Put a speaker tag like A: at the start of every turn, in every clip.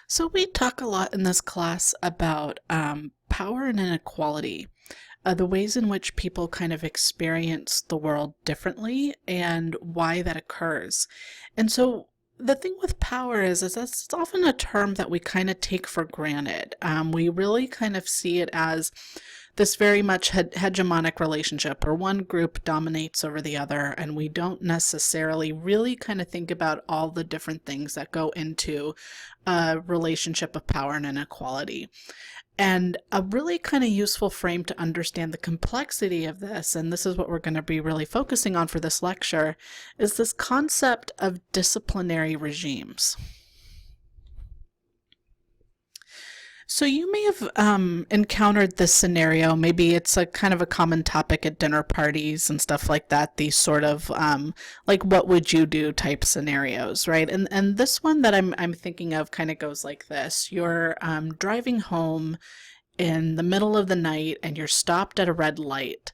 A: So we talk a lot in this class about power and inequality, the ways in which people kind of experience the world differently and why that occurs. And so the thing with power is that it's often a term that we kind of take for granted. We really kind of see it as this very much hegemonic relationship where one group dominates over the other, and we don't necessarily really kind of think about all the different things that go into a relationship of power and inequality. And a really kind of useful frame to understand the complexity of this, and this is what we're going to be really focusing on for this lecture, is this concept of disciplinary regimes. So you may have encountered this scenario. Maybe it's a kind of a common topic at dinner parties and stuff like that. These sort of like what would you do type scenarios, right? And this one that I'm thinking of kind of goes like this: you're driving home in the middle of the night and you're stopped at a red light.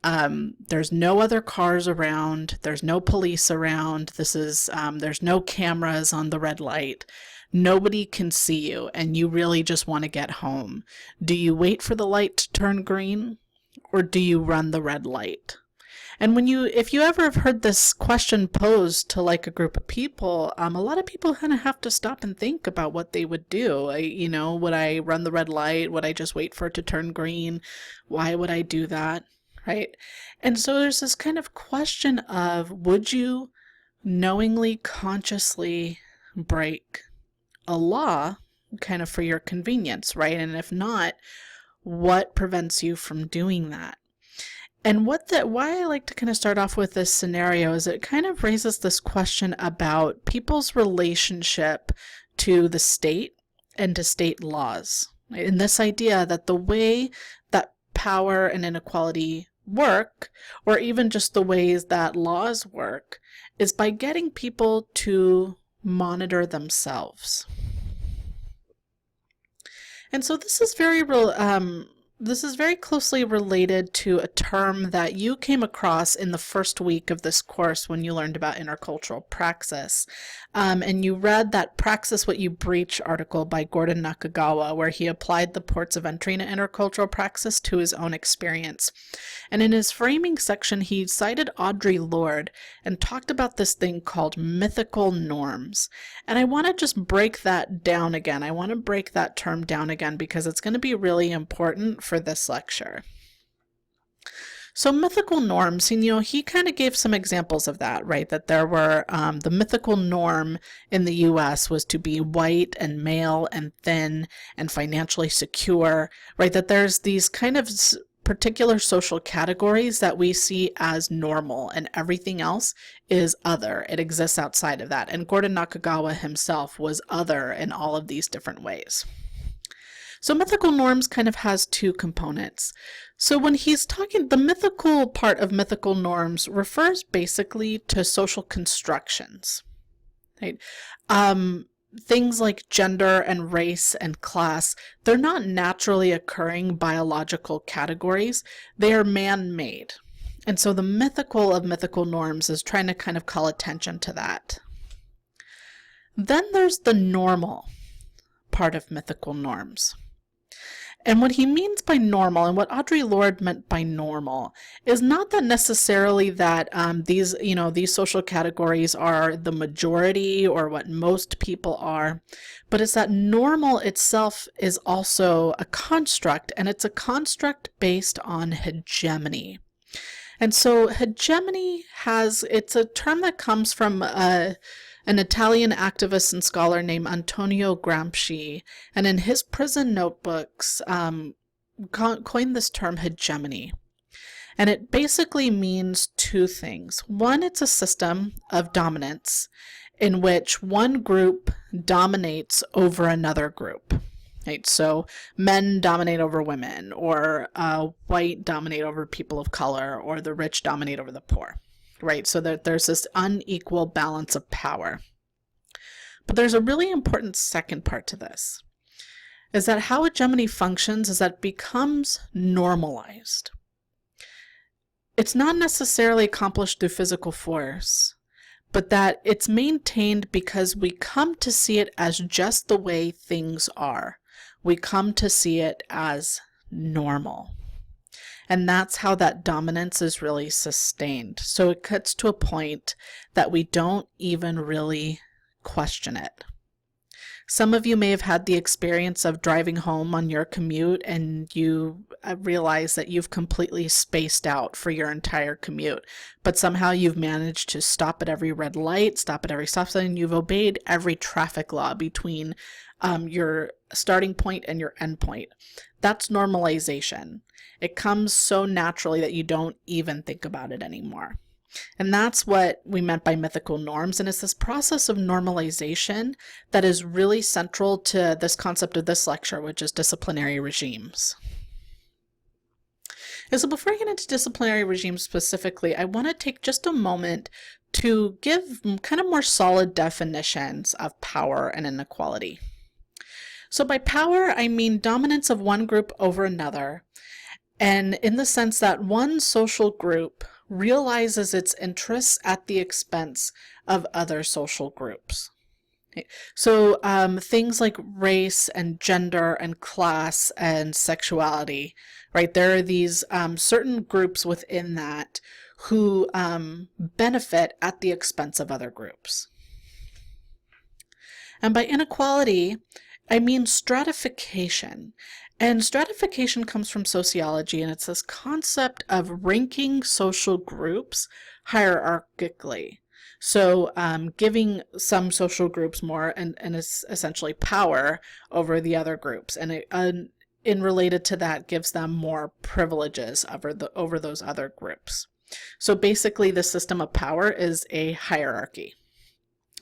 A: There's no other cars around. There's no police around. There's no cameras on the red light. Nobody can see you, and you really just want to get home. Do you wait for the light to turn green, or do you run the red light? And if you ever have heard this question posed to like a group of people, a lot of people kind of have to stop and think about what they would do. Would I run the red light? Would I just wait for it to turn green? Why would I do that? Right? And so there's this kind of question of, would you knowingly, consciously break a law kind of for your convenience, right? And if not, what prevents you from doing that? And why I like to kind of start off with this scenario is it kind of raises this question about people's relationship to the state and to state laws. And this idea that the way that power and inequality work, or even just the ways that laws work, is by getting people to monitor themselves. And so this is very closely related to a term that you came across in the first week of this course when you learned about intercultural praxis. And you read that Praxis What You Breach article by Gordon Nakagawa, where he applied the ports of entry into intercultural praxis to his own experience. And in his framing section, he cited Audre Lorde and talked about this thing called mythical norms. And I want to just break that down again. I want to break that term down again because it's going to be really important for this lecture. So mythical norms, he kind of gave some examples of that, right? That there were, the mythical norm in the US was to be white and male and thin and financially secure, right? That there's these kind of particular social categories that we see as normal, and everything else is other. It exists outside of that. And Gordon Nakagawa himself was other in all of these different ways. So mythical norms kind of has two components. So when he's talking, the mythical part of mythical norms refers basically to social constructions, right? Things like gender and race and class, they're not naturally occurring biological categories. They are man-made. And so the mythical of mythical norms is trying to kind of call attention to that. Then there's the normal part of mythical norms. And what he means by normal, and what Audre Lorde meant by normal, is not that necessarily that these social categories are the majority or what most people are, but it's that normal itself is also a construct, and it's a construct based on hegemony. And so hegemony it's a term that comes from an Italian activist and scholar named Antonio Gramsci, and in his prison notebooks coined this term hegemony. And it basically means two things. One, it's a system of dominance in which one group dominates over another group. Right? So men dominate over women, or white dominate over people of color, or the rich dominate over the poor. Right? So that there's this unequal balance of power. But there's a really important second part to this, is that how hegemony functions is that it becomes normalized. It's not necessarily accomplished through physical force, but that it's maintained because we come to see it as just the way things are. We come to see it as normal. And that's how that dominance is really sustained. So it gets to a point that we don't even really question it. Some of you may have had the experience of driving home on your commute and you realize that you've completely spaced out for your entire commute, but somehow you've managed to stop at every red light, stop at every stop sign, you've obeyed every traffic law between your starting point and your end point. That's normalization. It comes so naturally that you don't even think about it anymore. And that's what we meant by mythical norms. And it's this process of normalization that is really central to this concept of this lecture, which is disciplinary regimes. And so before I get into disciplinary regimes specifically, I want to take just a moment to give kind of more solid definitions of power and inequality. So by power, I mean dominance of one group over another, and in the sense that one social group realizes its interests at the expense of other social groups. Okay. So things like race and gender and class and sexuality, right? There are these certain groups within that who benefit at the expense of other groups. And by inequality, I mean stratification. And stratification comes from sociology, and it's this concept of ranking social groups hierarchically. So giving some social groups more and essentially power over the other groups. And in related to that, gives them more privileges over those other groups. So basically, the system of power is a hierarchy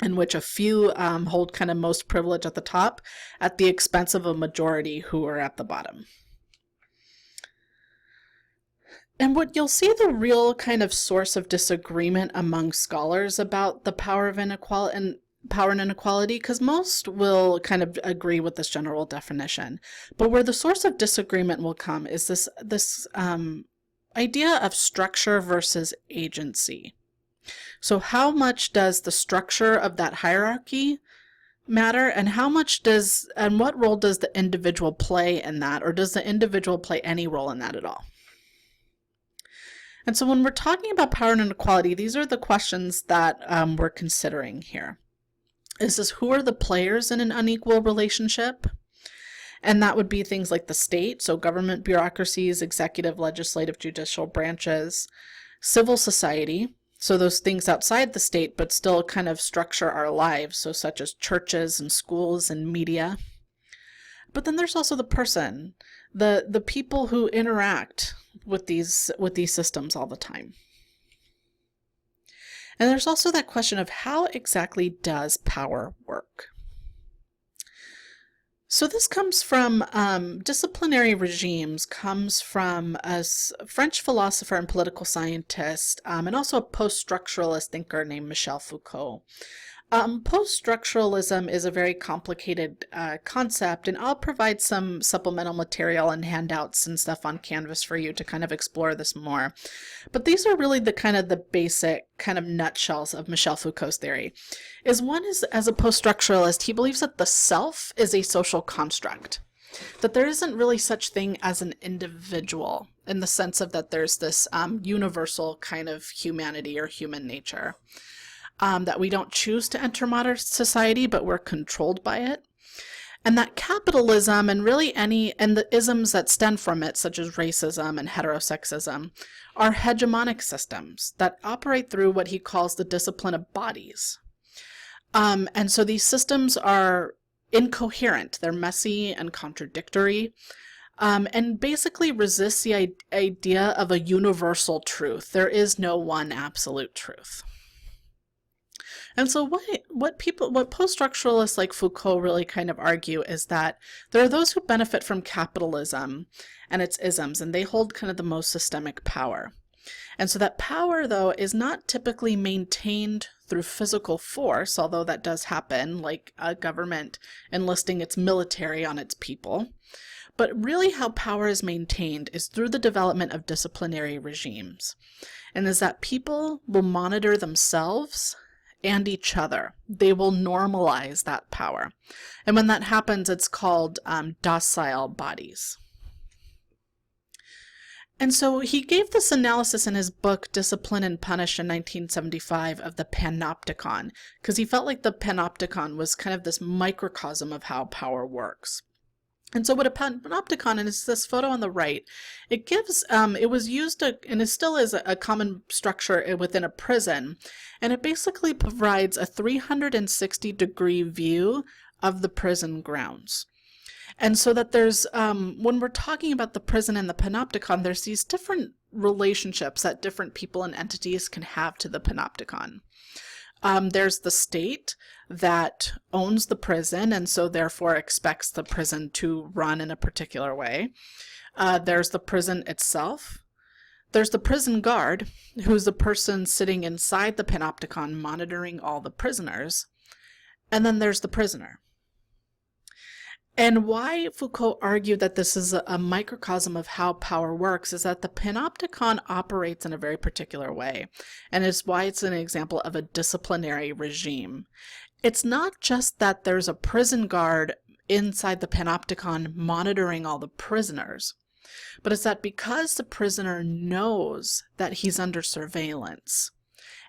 A: in which a few hold kind of most privilege at the top at the expense of a majority who are at the bottom. And what you'll see the real kind of source of disagreement among scholars about the power of inequality and power and inequality, because most will kind of agree with this general definition, but where the source of disagreement will come is this idea of structure versus agency. So how much does the structure of that hierarchy matter, and what role does the individual play in that, or does the individual play any role in that at all? And so when we're talking about power and inequality, these are the questions that we're considering here. Is this who are the players in an unequal relationship? And that would be things like the state, so government bureaucracies, executive, legislative, judicial branches, civil society, so those things outside the state but still kind of structure our lives, so such as churches and schools and media. But then there's also the person, the people who interact with these systems all the time. And there's also that question of how exactly does power work? So this comes from, disciplinary regimes comes from a French philosopher and political scientist, and also a post-structuralist thinker named Michel Foucault. Post-structuralism is a very complicated concept, and I'll provide some supplemental material and handouts and stuff on Canvas for you to kind of explore this more. But these are really the basic kind of nutshells of Michel Foucault's theory. One is, as a post-structuralist, he believes that the self is a social construct, that there isn't really such thing as an individual in the sense of that there's this universal kind of humanity or human nature. That we don't choose to enter modern society, but we're controlled by it. And that capitalism and really and the isms that stem from it, such as racism and heterosexism, are hegemonic systems that operate through what he calls the discipline of bodies. And so these systems are incoherent. They're messy and contradictory, and basically resist the idea of a universal truth. There is no one absolute truth. And so what post-structuralists like Foucault really kind of argue is that there are those who benefit from capitalism and its isms, and they hold kind of the most systemic power. And so that power, though, is not typically maintained through physical force, although that does happen, like a government enlisting its military on its people. But really how power is maintained is through the development of disciplinary regimes. And is that people will monitor themselves and each other. They will normalize that power. And when that happens, it's called docile bodies. And so he gave this analysis in his book, Discipline and Punish, in 1975 of the panopticon, because he felt like the panopticon was kind of this microcosm of how power works. And so what a panopticon, and it's this photo on the right, it gives, it was used, and it still is a common structure within a prison, and it basically provides a 360-degree view of the prison grounds. And so that there's, when we're talking about the prison and the panopticon, there's these different relationships that different people and entities can have to the panopticon. There's the state that owns the prison and so therefore expects the prison to run in a particular way. There's the prison itself. There's the prison guard, who's the person sitting inside the panopticon monitoring all the prisoners. And then there's the prisoner. And why Foucault argued that this is a microcosm of how power works is that the panopticon operates in a very particular way, and it's why it's an example of a disciplinary regime. It's not just that there's a prison guard inside the panopticon monitoring all the prisoners, but it's that because the prisoner knows that he's under surveillance,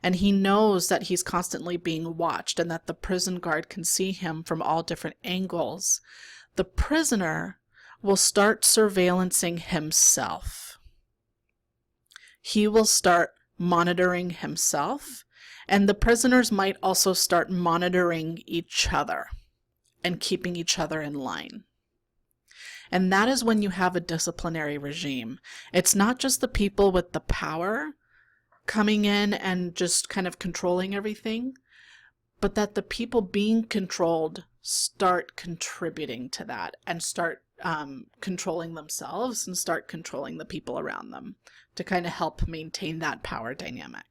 A: and he knows that he's constantly being watched and that the prison guard can see him from all different angles, the prisoner will start surveillancing himself. He will start monitoring himself, and the prisoners might also start monitoring each other and keeping each other in line. And that is when you have a disciplinary regime. It's not just the people with the power coming in and just kind of controlling everything, but that the people being controlled start contributing to that and start controlling themselves and start controlling the people around them to kind of help maintain that power dynamic.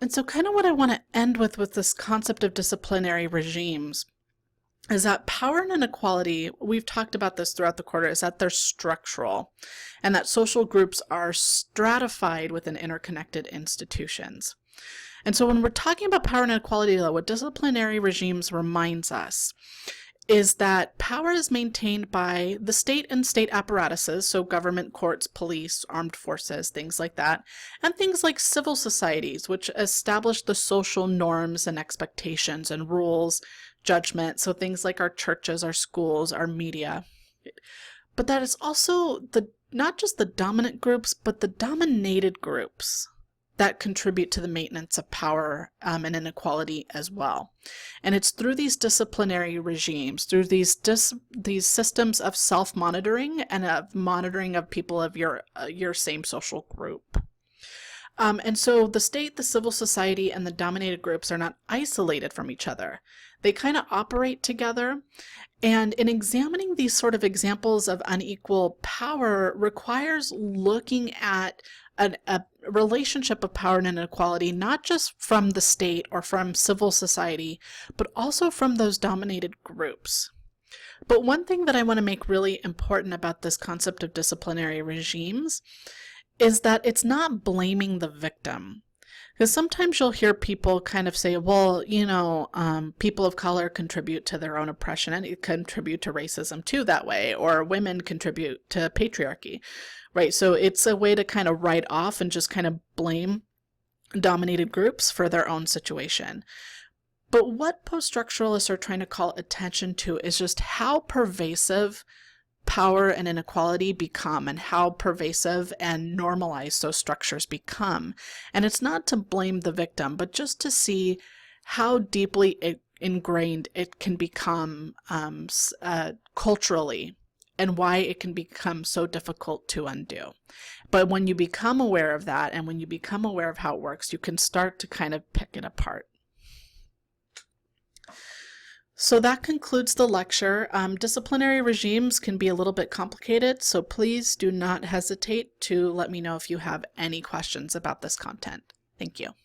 A: And so kind of what I want to end with this concept of disciplinary regimes is that power and inequality, we've talked about this throughout the quarter, is that they're structural and that social groups are stratified within interconnected institutions. And so when we're talking about power and inequality, though, what disciplinary regimes reminds us is that power is maintained by the state and state apparatuses, so government, courts, police, armed forces, things like that, and things like civil societies, which establish the social norms and expectations and rules, judgment, so things like our churches, our schools, our media. But that is also not just the dominant groups, but the dominated groups that contribute to the maintenance of power and inequality as well. And it's through these disciplinary regimes, through these systems of self-monitoring and of monitoring of people of your same social group. And so the state, the civil society, and the dominated groups are not isolated from each other. They kind of operate together. And in examining these sort of examples of unequal power requires looking at a relationship of power and inequality, not just from the state or from civil society, but also from those dominated groups. But one thing that I want to make really important about this concept of disciplinary regimes is that it's not blaming the victim. Because sometimes you'll hear people kind of say, well, people of color contribute to their own oppression and contribute to racism too that way, or women contribute to patriarchy, right? So it's a way to kind of write off and just kind of blame dominated groups for their own situation. But what post-structuralists are trying to call attention to is just how pervasive power and inequality become and how pervasive and normalized those structures become. And it's not to blame the victim, but just to see how deeply ingrained it can become culturally and why it can become so difficult to undo. But when you become aware of that and when you become aware of how it works, you can start to kind of pick it apart. So that concludes the lecture. Disciplinary regimes can be a little bit complicated, so please do not hesitate to let me know if you have any questions about this content. Thank you.